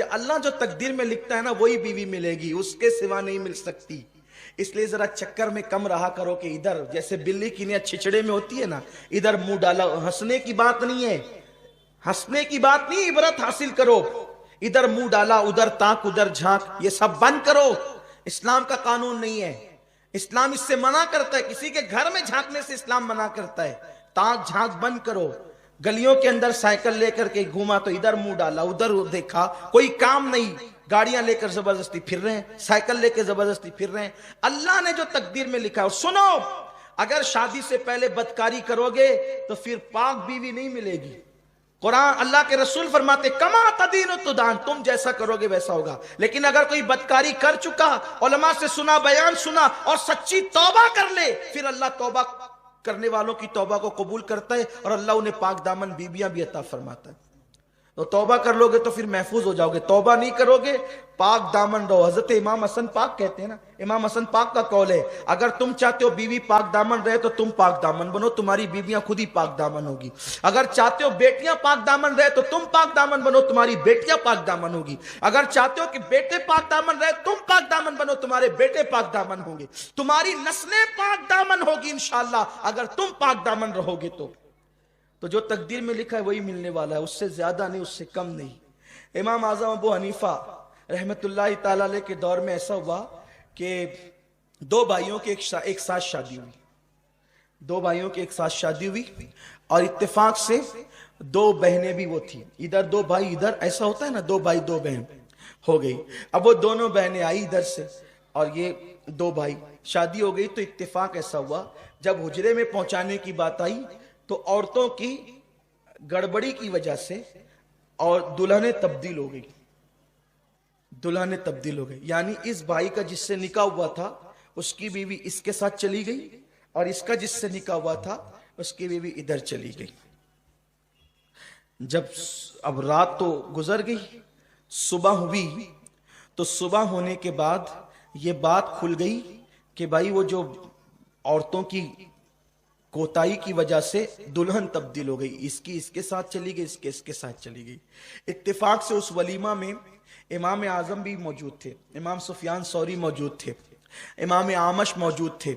اللہ جو تقدیر میں لکھتا ہے نا وہی بیوی ملے گی، اس کے سوا نہیں مل سکتی۔ اس لیے ذرا چکر میں کم رہا کرو کہ ادھر جیسے بلی کی نیت چھچڑے میں ہوتی ہے نا، ادھر منہ ڈالا۔ ہنسنے کی بات نہیں ہے، ہنسنے کی بات نہیں، عبرت حاصل کرو۔ ادھر منہ ڈالا، ادھر تاک، ادھر جھانک، یہ سب بند کرو۔ اسلام کا قانون نہیں ہے، اسلام اس سے منع کرتا ہے، کسی کے گھر میں جھانکنے سے اسلام منع کرتا ہے۔ تاک جھانک بند کرو۔ گلیوں کے اندر سائیکل لے کر کے گھوما تو ادھر منہ ڈالا، ادھر دیکھا، کوئی کام نہیں، گاڑیاں لے کر زبردستی پھر رہے ہیں، سائیکل لے کے زبردستی پھر رہے ہیں۔ اللہ نے جو تقدیر میں لکھا ہے، سنو، اگر شادی سے پہلے بدکاری کرو گے تو پھر پاک بیوی نہیں ملے گی۔ قرآن، اللہ کے رسول فرماتے کما تدین تدان، تم جیسا کرو گے ویسا ہوگا۔ لیکن اگر کوئی بدکاری کر چکا، علماء سے سنا، بیان سنا اور سچی توبہ کر لے، پھر اللہ توبہ کرنے والوں کی توبہ کو قبول کرتا ہے اور اللہ انہیں پاک دامن بیویاں بھی عطا فرماتا ہے۔ تو توبہ کر لو گے تو پھر محفوظ ہو جاؤ گے، توبہ نہیں کرو گے پاک دامن رہو۔ حضرت امام حسن پاک کہتے ہیں نا، امام حسن پاک کا قول ہے، اگر تم چاہتے ہو بیوی پاک دامن رہے تو تم پاک دامن بنو، تمہاری بیویاں خود ہی پاک دامن ہوگی۔ اگر چاہتے ہو بیٹیاں پاک دامن رہے تو تم پاک دامن بنو، تمہاری بیٹیاں پاک دامن ہوگی۔ اگر چاہتے ہو کہ بیٹے پاک دامن رہے، تم پاک دامن بنو، تمہارے بیٹے پاک دامن ہوں گے، تمہاری نسلیں پاک دامن ہوگی انشاءاللہ اگر تم پاک دامن رہو گے تو جو تقدیر میں لکھا ہے وہی ملنے والا ہے، اس سے زیادہ نہیں، اس سے کم نہیں۔ امام اعظم ابو حنیفہ رحمت اللہ تعالی علیہ کے دور میں ایسا ہوا کہ دو بھائیوں کے ایک ساتھ شادی ہوئی، دو بھائیوں کے ایک ساتھ شادی ہوئی اور اتفاق سے دو بہنیں بھی وہ تھی، ادھر دو بھائی ادھر، ایسا ہوتا ہے نا، دو بھائی دو بہن ہو گئی۔ اب وہ دونوں بہنیں آئی ادھر سے اور یہ دو بھائی، شادی ہو گئی۔ تو اتفاق ایسا ہوا جب حجرے میں پہنچانے کی بات آئی تو عورتوں کی گڑبڑی کی وجہ سے اور دلہنیں تبدیل ہو گئی، دلہنیں تبدیل ہو گئی، یعنی اس بھائی کا جس سے نکاح ہوا تھا اس کی بیوی اس کے ساتھ چلی گئی اور اس کا جس سے نکاح ہوا تھا اس کی بیوی ادھر چلی گئی۔ جب اب رات تو گزر گئی، صبح ہوئی تو صبح ہونے کے بعد یہ بات کھل گئی کہ بھائی وہ جو عورتوں کی کوتاہی کی وجہ سے دلہن تبدیل ہو گئی، اس کی اس کے ساتھ چلی گئی، اس کے ساتھ چلی گئی۔ اتفاق سے اس ولیمہ میں امام اعظم بھی موجود تھے، امام سفیان ثوری موجود تھے، امام اعمش موجود تھے،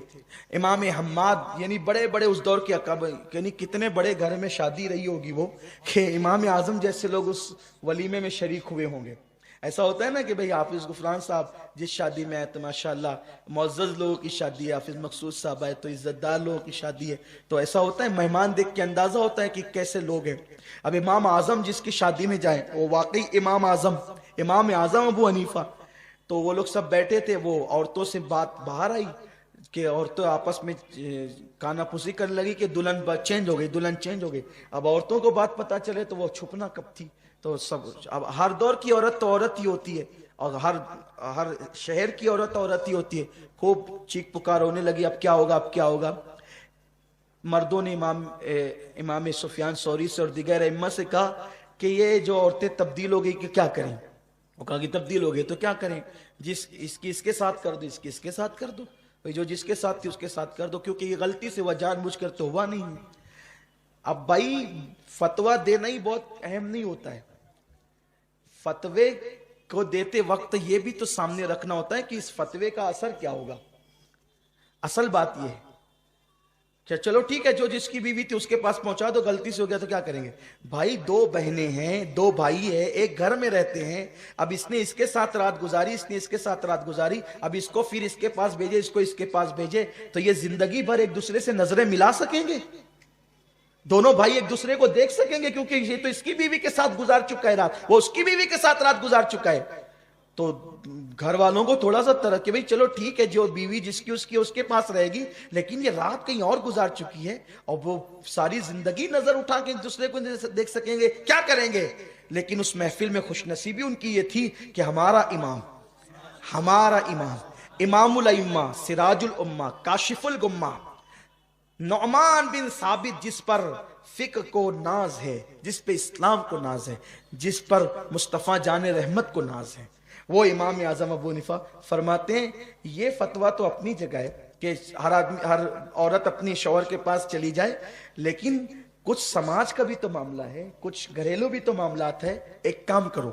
امام حماد، یعنی بڑے بڑے اس دور کے اکابر، یعنی کتنے بڑے گھر میں شادی رہی ہوگی وہ کہ امام اعظم جیسے لوگ اس ولیمے میں شریک ہوئے ہوں گے۔ ایسا ہوتا ہے نا کہ بھئی حافظ غفران صاحب جس شادی میں آئے تو ماشاءاللہ معزز لوگوں کی شادی ہے، حافظ مقصود صاحب آئے تو عزت دار لوگوں کی شادی ہے، تو ایسا ہوتا ہے، مہمان دیکھ کے اندازہ ہوتا ہے کہ کیسے لوگ ہیں۔ اب امام اعظم جس کی شادی میں جائیں وہ واقعی امام اعظم ابو حنیفہ، تو وہ لوگ سب بیٹھے تھے، وہ عورتوں سے بات باہر آئی کہ عورتوں آپس میں کانا پھوسی کرنے لگی کہ دلہن چینج ہو گئی، دلہن چینج ہو گئی۔ اب عورتوں کو بات پتا چلے تو وہ چھپنا کب تھی، تو سب، اب ہر دور کی عورت تو عورت ہی ہوتی ہے اور ہر شہر کی عورت ہی ہوتی ہے، خوب چیخ پکار ہونے لگی اب کیا ہوگا، اب کیا ہوگا۔ مردوں نے امام سفیان ثوری سے اور دیگر ائمہ سے کہا کہ یہ جو عورتیں تبدیل ہو گئی کہ کیا کریں؟ وہ کہا کہ تبدیل ہو گئی تو کیا کریں، اس کی اس کے ساتھ کر دو، اس کی اس کے ساتھ کر دو، جو جس کے ساتھ تھی اس کے ساتھ کر دو، کیونکہ یہ غلطی سے وہ جان بوجھ کر تو ہوا نہیں۔ اب بھائی فتویٰ دینا ہی بہت اہم نہیں ہوتا ہے، فتوے کو دیتے وقت یہ بھی تو سامنے رکھنا ہوتا ہے کہ اس فتوے کا اثر کیا ہوگا۔ اصل بات یہ ہے کہ چلو ٹھیک ہے، جو جس کی بیوی تھی اس کے پاس پہنچا دو، غلطی سے ہو گیا تو کیا کریں گے؟ بھائی دو بہنیں ہیں، دو بھائی ہیں، ایک گھر میں رہتے ہیں، اب اس نے اس کے ساتھ رات گزاری، اس نے اس کے ساتھ رات گزاری، اب اس کو پھر اس کے پاس بھیجے، اس کو اس کے پاس بھیجے، تو یہ زندگی بھر ایک دوسرے سے نظریں ملا سکیں گے؟ دونوں بھائی ایک دوسرے کو دیکھ سکیں گے؟ کیونکہ یہ تو اس کی بیوی کے ساتھ گزار چکا ہے رات، وہ اس کی بیوی کے ساتھ رات گزار چکا ہے۔ تو گھر والوں کو تھوڑا سا طرح کہ بھئی چلو ٹھیک ہے، جو بیوی جس کی اس کے پاس رہے گی، لیکن یہ رات کہیں اور گزار چکی ہے اور وہ ساری زندگی نظر اٹھا کے ایک دوسرے کو دیکھ سکیں گے، کیا کریں گے؟ لیکن اس محفل میں خوش نصیبی ان کی یہ تھی کہ ہمارا امام امام الائمہ، سراج الامہ، کاشف الغمہ، نعمان بن ثابت، جس پر فقہ کو ناز ہے، جس پہ اسلام کو ناز ہے، جس پر مصطفیٰ جان رحمت کو ناز ہے، وہ امام اعظم ابو حنیفہ فرماتے ہیں یہ فتویٰ تو اپنی جگہ ہے کہ ہر عورت اپنی شوہر کے پاس چلی جائے، لیکن کچھ سماج کا بھی تو معاملہ ہے، کچھ گھریلو بھی تو معاملات ہے۔ ایک کام کرو،